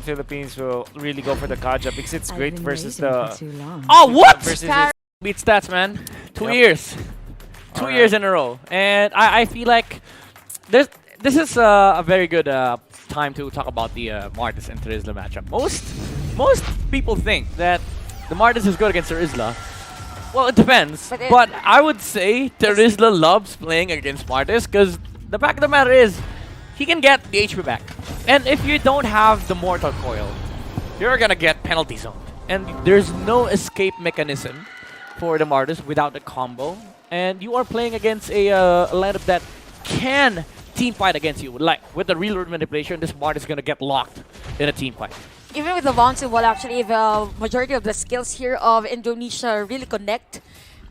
Philippines will really go for the Kaja because it's great versus the... Oh, what? Versus Beat stats, man. 2 Yep. years. 2 years in a row. And I feel like this is a very good time to talk about the Martis and Terizla matchup. Most people think that the Martis is good against Terizla. Well, it depends. But I would say Terizla loves playing against Martis because the fact of the matter is he can get the HP back. And if you don't have the Mortal Coil, you're gonna get penalty zone. And there's no escape mechanism for the Martis without a combo. And you are playing against a lineup that can team fight against you. Like with the real world manipulation, this Martis is gonna get locked in a team fight. Even with the Vonsu wall, actually, the majority of the skills here of Indonesia really connect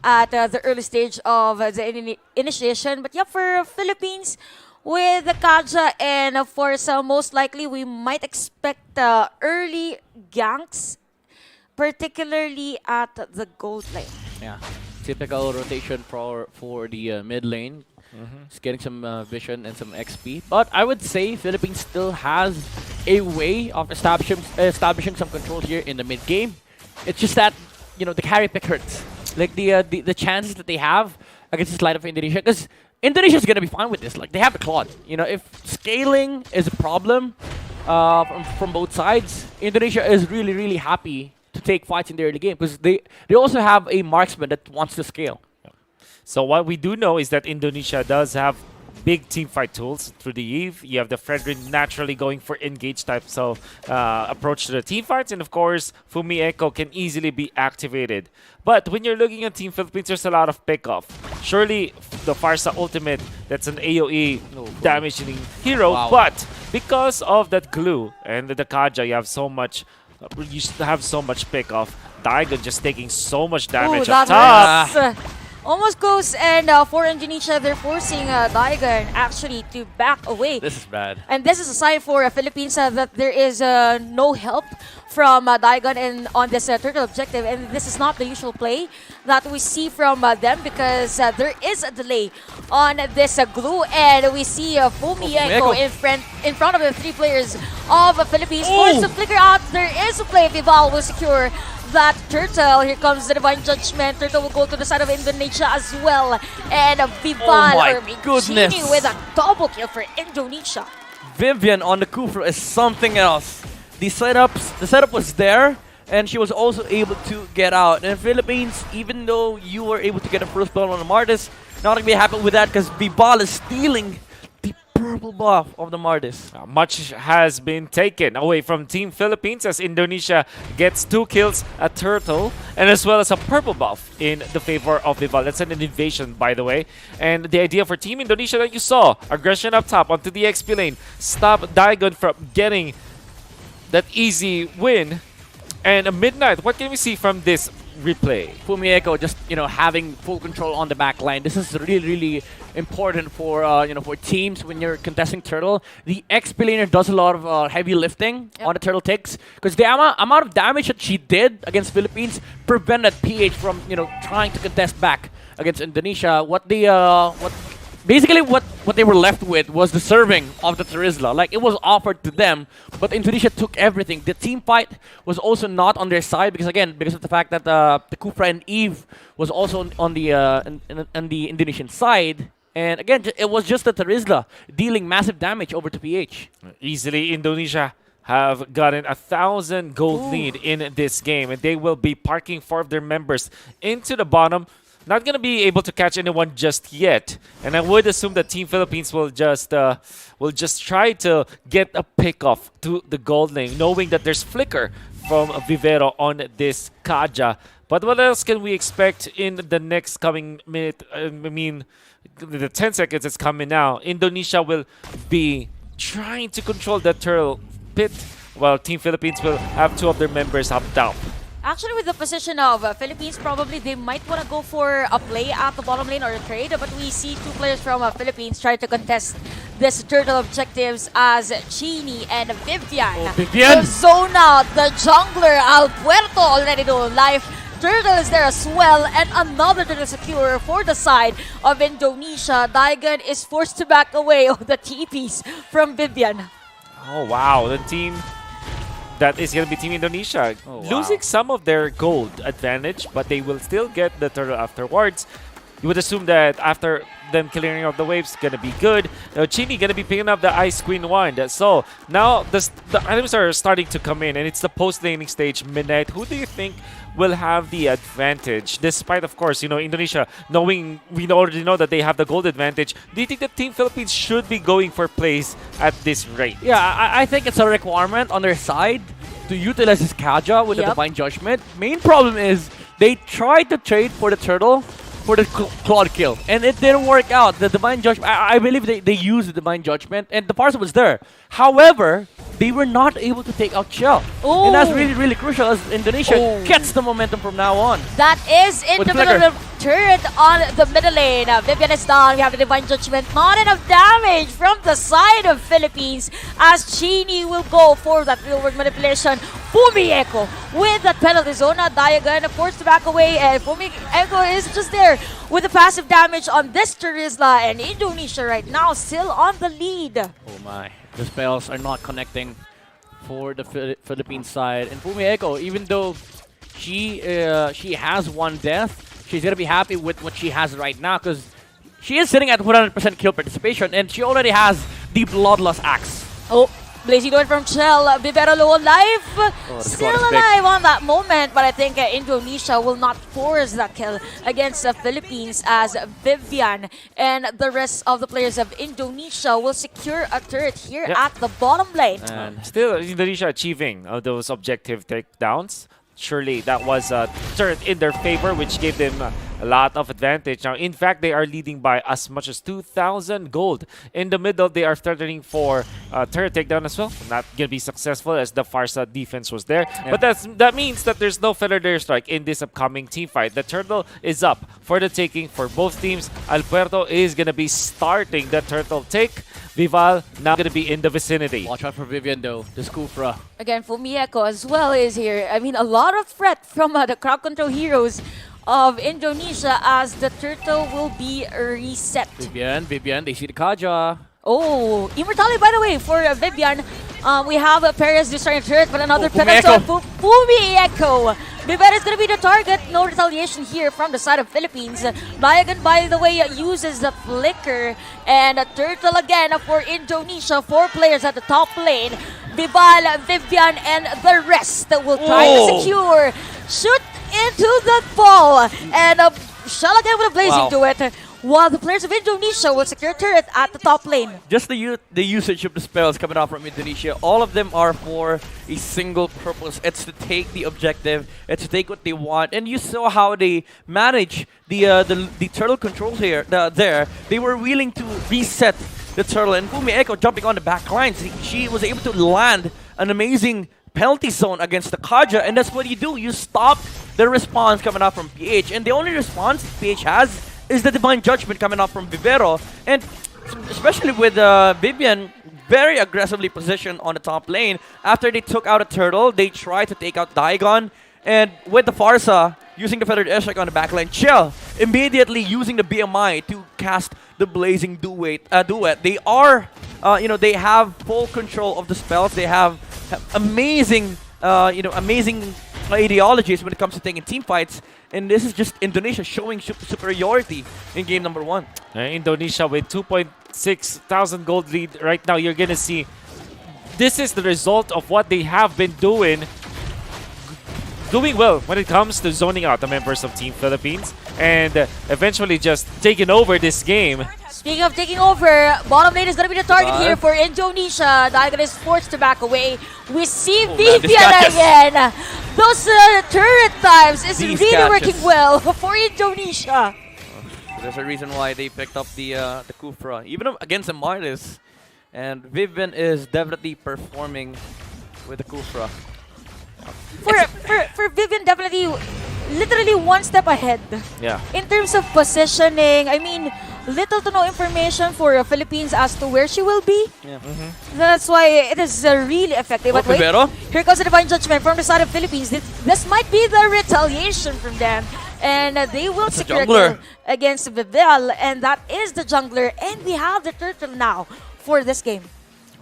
at the early stage of the initiation. But yeah, for Philippines, with the Kaja and of course, most likely we might expect early ganks, particularly at the gold lane. Yeah, typical rotation for the mid lane. It's getting some vision and some XP. But I would say Philippines still has a way of establishing some control here in the mid game. It's just that, you know, the carry pick hurts. Like the chances that they have against this line of Indonesia, because Indonesia is gonna be fine with this. Like they have the Claude. You know, if scaling is a problem from both sides, Indonesia is really happy to take fights in the early game because they also have a marksman that wants to scale. So what we do know is that Indonesia does have big team fight tools through the Eve. You have the Fredrin naturally going for engage types of approach to the team fights. And of course, Fumi Echo can easily be activated. But when you're looking at Team Philippines, there's a lot of pick-off. Surely the Farsa Ultimate, that's an AoE damaging hero. Wow. But because of that glue and the Kaja, you have so much pick-off. Daigon just taking so much damage up top. Almost goes, and for Indonesia, they're forcing Daigon actually to back away. This is bad. And this is a sign for Philippines that there is no help from Daigon on this turtle objective. And this is not the usual play that we see from them because there is a delay on this glue. And we see Fumi Echo in front of the 3 players of Philippines. Forced to flicker out. There is a play. Vival will secure that turtle. Here comes the Divine Judgment. Turtle will go to the side of Indonesia as well. And Vival or Genie with a double kill for Indonesia. Vivian on the Kufra is something else. The setup was there, and she was also able to get out. And Philippines, even though you were able to get a first blood on the Martis, not gonna be happy with that because Vival is stealing the purple buff of the Martis. Much has been taken away from Team Philippines as Indonesia gets 2 kills, a turtle, and as well as a purple buff in the favor of Vival. That's an invasion, by the way. And the idea for Team Indonesia that you saw, aggression up top onto the XP lane, stop Daigon from getting that easy win. And a Midnight, what can we see from this replay? Fumi Echo just, you know, having full control on the back line. This is really important for for teams when you're contesting turtle. The XP laner does a lot of heavy lifting on the turtle ticks because the amount of damage that she did against Philippines prevented PH from trying to contest back against Indonesia. What they were left with was the serving of the Terizla. Like, it was offered to them, but Indonesia took everything. The team fight was also not on their side because of the fact that the Kufra and Eve was also on the Indonesian side. And again, it was just the Terizla dealing massive damage over to PH. Easily, Indonesia have gotten 1,000 gold lead in this game, and they will be parking 4 of their members into the bottom. Not going to be able to catch anyone just yet. And I would assume that Team Philippines will just try to get a pick-off to the gold lane, knowing that there's flicker from Vivero on this Kaja. But what else can we expect in the next coming minute? I mean, the 10 seconds that's coming now. Indonesia will be trying to control the turtle pit, while Team Philippines will have 2 of their members up top. Actually, with the position of Philippines, probably they might want to go for a play at the bottom lane or a trade. But we see 2 players from Philippines try to contest this turtle objectives as Genie and Vivian. Vivian! The zone out, the jungler, Alpuerto already doing life. Turtle is there as well, and another turtle secure for the side of Indonesia. Daigon is forced to back away of the TPs from Vivian. Oh, wow. The team that is going to be Team Indonesia. Oh, wow. Losing some of their gold advantage, but they will still get the turtle afterwards. You would assume that after them clearing out the waves, gonna be good. Chini gonna be picking up the Ice Queen wand. So now the items are starting to come in, and it's the post laning stage. Midnight. Who do you think will have the advantage? Despite, of course, Indonesia knowing we already know that they have the gold advantage. Do you think that Team Philippines should be going for plays at this rate? Yeah, I think it's a requirement on their side to utilize this Kaja with the Yep. Divine Judgment. Main problem is they tried to trade for the turtle for the Claude kill, and it didn't work out. The Divine Judgment, I believe they used the Divine Judgment, and the parcel was there. However, they were not able to take out Shell. And that's really, really crucial as Indonesia gets the momentum from now on. That is in With the middle Flicker. of the turret on the middle lane. Vivian is down. We have the Divine Judgment. Not enough damage from the side of Philippines as Chini will go for that real-world manipulation. Fumi Echo with that penalty zone. Diagon forced to back away, and Fumi Echo is just there with the passive damage on this Terizla, and Indonesia right now still on the lead. Oh my. The spells are not connecting for the Philippine side. And Fumi Echo, even though she has one death, she's going to be happy with what she has right now because she is sitting at 100% kill participation and she already has the Bloodlust Axe. Oh, Blazing Door from Chell. Vivero low on life. the Still squad is big. alive on that moment, but I think Indonesia will not force that kill against the Philippines as Vivian and the rest of the players of Indonesia will secure a turret here Yeah. at the bottom lane. And Still, Indonesia achieving those objective takedowns. Surely that was a turret in their favor, which gave them a lot of advantage. Now, in fact, they are leading by as much as 2,000 gold. In the middle, they are threatening for turret takedown as well. Not going to be successful as the Farsa defense was there. But that means that there's no Feather Layer Strike in this upcoming team fight. The turtle is up for the taking for both teams. Alberto is going to be starting the turtle take. Vival now going to be in the vicinity. watch out for Vivian though, the Scufra. Again, Fumieko as well is here. I mean, a lot of threat from the crowd control heroes of Indonesia as the turtle will be reset. Vivian, they see the Kaja. Oh, Immortality, by the way, for Vivian. We have Perez destroying the turret, but another Fumi penalty Echo. on Fumi Echo. Vivian is going to be the target. No retaliation here from the side of Philippines. Diagon, by the way, uses the flicker. And a turtle again for Indonesia. 4 players at the top lane. Vival, Vivian, and the rest will try to secure. Shoot into the ball. And Shell again with a blazing to it. While the players of Indonesia will secure turret at the top lane. Just the usage of the spells coming out from Indonesia, all of them are for a single purpose. It's to take the objective, it's to take what they want. And you saw how they manage the turtle controls here. There, they were willing to reset the turtle. And Fumi Echo jumping on the back lines, she was able to land an amazing penalty zone against the Kaja, and that's what you do. You stop the response coming out from PH, and the only response PH has is the Divine Judgment coming out from Vivero, and especially with Vivian very aggressively positioned on the top lane. After they took out a turtle, they tried to take out Diagon, and with the Farsa using the Feathered Airstrike on the backline, Chell immediately using the BMI to cast the Blazing Duet. They are, they have full control of the spells. They have amazing, amazing ideologies when it comes to taking team fights. And this is just Indonesia showing superiority in game number 1. Indonesia with 2.6 thousand gold lead right now. You're going to see this is the result of what they have been doing well when it comes to zoning out the members of Team Philippines and eventually just taking over this game. Speaking of taking over, bottom lane is going to be the target here for Indonesia. Diagon is forced to back away. We see Vivian again. Those turret times is These really catches. working well for Indonesia. There's a reason why they picked up the Kufra, even against the Martis. And Vivian is definitely performing with the Kufra. For Vivian, definitely, literally one step ahead. Yeah. In terms of positioning, I mean, little to no information for Philippines as to where she will be. Yeah. That's why it is really effective. But wait, Vivero? here comes the Divine Judgment from the side of Philippines. This might be the retaliation from them. And they will It's a secure a jungler. kill against Vivel. And that is the jungler. And we have the turtle now for this game.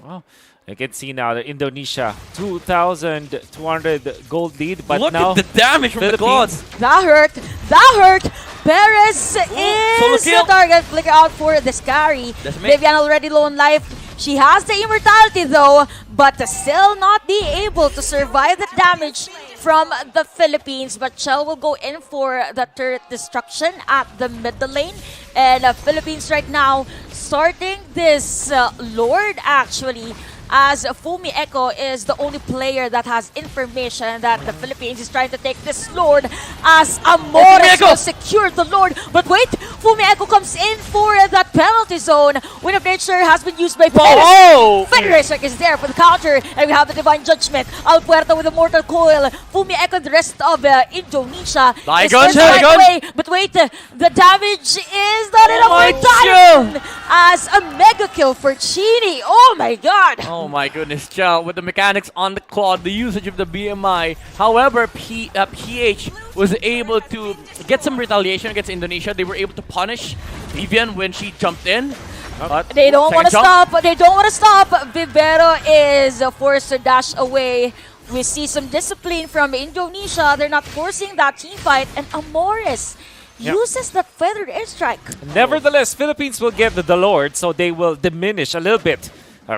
Wow. You can see now that Indonesia 2,200 gold lead, but Look now at the damage from the Philippines. Claws. That hurt. That hurt. Perez solo is the kill. target. Flicker out for the Scary. That's me. Vivian already low on life. She has the immortality though, but still not be able to survive the damage from the Philippines. But Chell will go in for the turret destruction at the middle lane. And Philippines right now starting this Lord actually, as Fumi Echo is the only player that has information that the Philippines is trying to take this Lord, as Amores will secure the Lord. But wait, Fumi Echo comes in for that penalty zone. Wind of Nature has been used by Perez. Fenrir is there for the counter, and we have the Divine Judgment. Alpuerto with the Mortal Coil. Fumi Echo and the rest of Indonesia is first right away. But wait, the damage is not enough for Diamond, as a mega kill for Chini. Oh my god! Oh my goodness, Chow, with the mechanics on the Claw, the usage of the BMI. However, PH was able to get some retaliation against Indonesia. They were able to punish Vivian when she jumped in. But They don't want to second jump. stop. They don't want to stop. Vivero is forced to dash away. We see some discipline from Indonesia. They're not forcing that team fight. And Amores uses that feathered airstrike. Nevertheless, Philippines will get the Lord, so they will diminish a little bit.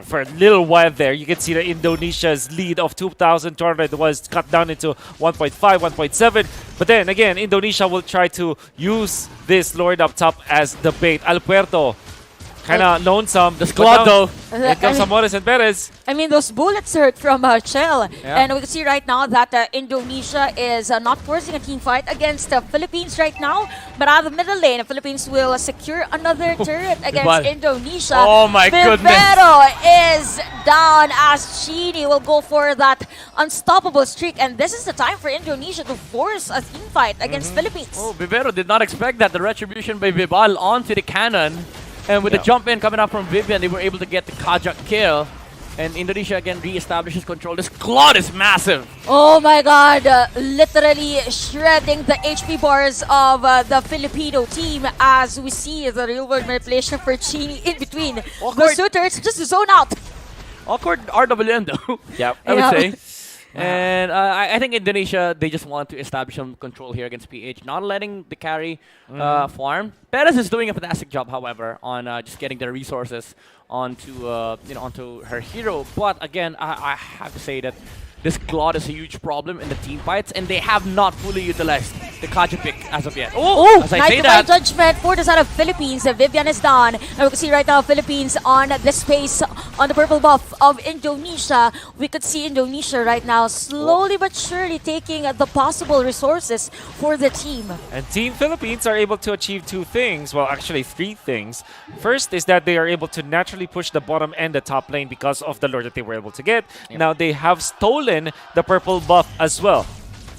For a little while there, you can see that Indonesia's lead of 2,200 was cut down into 1.5, 1.7. But then again, Indonesia will try to use this Lord up top as the bait. Alpuerto, kind of lonesome. The squad though. Here comes Amores and Perez. I mean, those bullets hurt from Chell. Yeah. And we can see right now that Indonesia is not forcing a team fight against the Philippines right now. But out of the middle lane, the Philippines will secure another turret against Indonesia. Oh my goodness. Vivero is down as Chini will go for that unstoppable streak. And this is the time for Indonesia to force a team fight against Philippines. Oh, Vivero did not expect that. The retribution by Vival onto the cannon. And with the jump in coming up from Vivian, they were able to get the Kajak kill. And Indonesia again re-establishes control. This Claude is massive. Oh my god, literally shredding the HP bars of the Filipino team, as we see the real world manipulation for Chini in between the suitors, just to zone out. Awkward RWM though. Yep. I would say. And I think Indonesia, they just want to establish some control here against PH, not letting the carry farm. Perez is doing a fantastic job, however, on just getting the resources onto onto her hero. But again, I have to say that this Claude is a huge problem in the team fights, and they have not fully utilized the Kaja pick as of yet. Oh, as I nice say divine that, judgment for the side of Philippines. Vivian is down. And we can see right now Philippines on the space on the purple buff of Indonesia. We could see Indonesia right now slowly but surely taking the possible resources for the team. And Team Philippines are able to achieve two things. Well, actually three things. First is that they are able to naturally push the bottom and the top lane because of the lord that they were able to get. Now they have stolen the purple buff as well.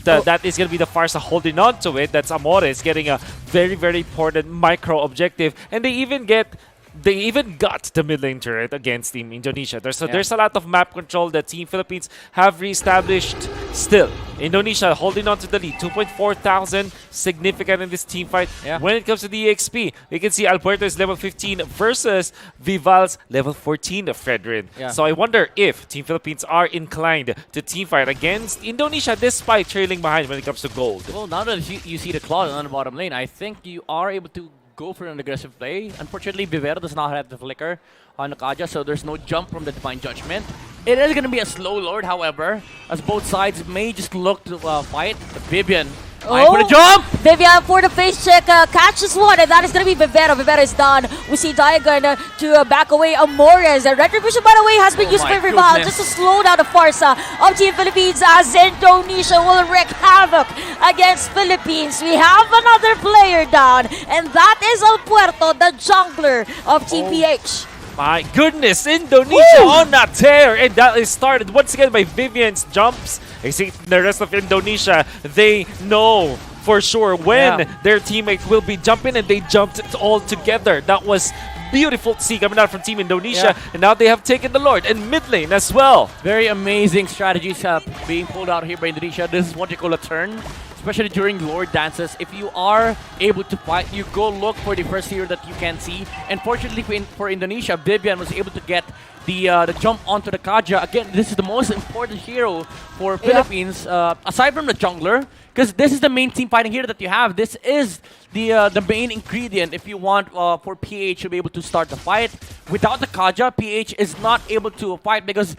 That is going to be the Farsa holding on to it. That's Amores getting a very, very important micro objective. And they even got the mid lane turret against Team Indonesia. There's a lot of map control that Team Philippines have reestablished still. Indonesia holding on to the lead. 2,400, significant in this team fight. When it comes to the EXP, you can see Alberto is level 15 versus Vival's level 14 Fredrin. So I wonder if Team Philippines are inclined to team fight against Indonesia despite trailing behind when it comes to gold. well, now that you see the Claude on the bottom lane, I think you are able to go for an aggressive play. Unfortunately, Vivero does not have the flicker on the Kaja, so there's no jump from the Divine Judgment. It is going to be a slow Lord, however, as both sides may just look to fight. The Vivian, for the jump! Vivian for the face check, catches one, and that is going to be Vivero. Vivero is done. We see Diagon to back away Amores. Retribution, by the way, has been used by Rival just to slow down the Farsa of Team Philippines, as Indonesia will wreak havoc against Philippines. We have another player down, and that is Alpuerto, the jungler of Team PH. My goodness, Indonesia on a tear, and that is started once again by Vivian's jumps. I think the rest of Indonesia, they know for sure when their teammate will be jumping, and they jumped it all together. That was beautiful to see coming out from Team Indonesia, and now they have taken the Lord and mid lane as well. Very amazing strategies being pulled out here by Indonesia. This is what you call a turn. especially during Lord dances. If you are able to fight, you go look for the first hero that you can see. And fortunately for Indonesia, Vivian was able to get the jump onto the Kaja. Again, this is the most important hero for Philippines, aside from the jungler, because this is the main team fighting hero that you have. This is the main ingredient if you want for PH to be able to start the fight. Without the Kaja, PH is not able to fight because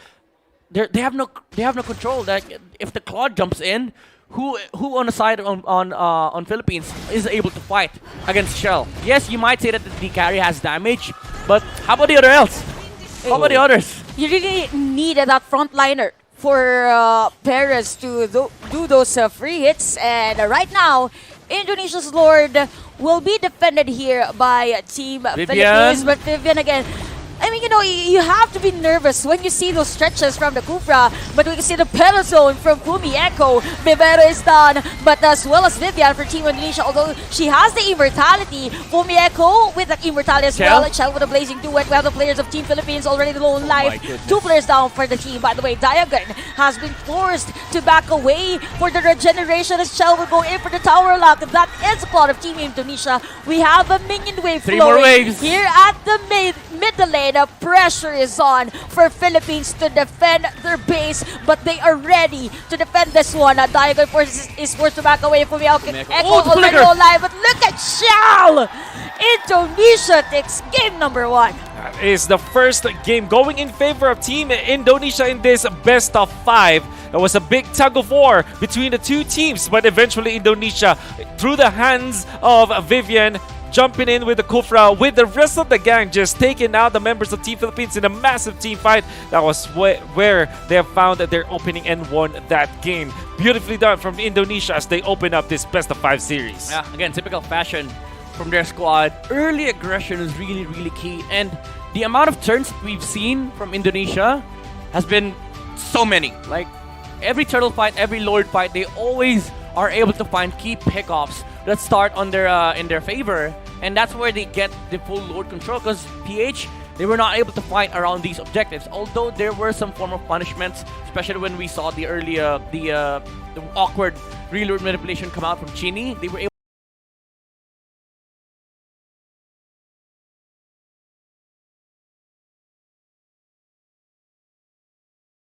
they have no control. Like if the Claude jumps in, who on the side on Philippines is able to fight against Shell? Yes, you might say that the carry has damage, but how about the other else? How about the others? You really need that frontliner for Perez to do those free hits. And right now, Indonesia's Lord will be defended here by Team Philippines. But Vivian again, I mean, you know, you have to be nervous when you see those stretches from the Kufra, but we can see the pedal zone from Fumi Echo. Vivero is done, but as well as Vivian for Team Indonesia, although she has the immortality. Fumi Echo with that immortality as well. Chell with a blazing duet. We have the players of Team Philippines already low on life. 2 players down for the team. By the way, Diagon has been forced to back away for the regeneration as Chell will go in for the tower lock. That is the plot of Team Indonesia. We have a minion wave 3 more waves here at the middle lane. The pressure is on for Philippines to defend their base, but they are ready to defend this one. Diagon is forced to back away from Echo already alive, but look at Shell! Indonesia takes game number 1. That is the first game going in favor of Team Indonesia in this best of 5. It was a big tug of war between the two teams, but eventually Indonesia, through the hands of Vivian, jumping in with the Kufra, with the rest of the gang just taking out the members of Team Philippines in a massive team fight. That was where they have found their opening and won that game. Beautifully done from Indonesia as they open up this best of 5 series. Yeah, again, typical fashion from their squad. Early aggression is really, really key. And the amount of turns we've seen from Indonesia has been so many. Like, every turtle fight, every Lord fight, they always are able to find key pickoffs that start on their in their favor, and that's where they get the full Lord control. Because PH, they were not able to fight around these objectives, although there were some form of punishments, especially when we saw the early the awkward reload manipulation come out from Chini. They were able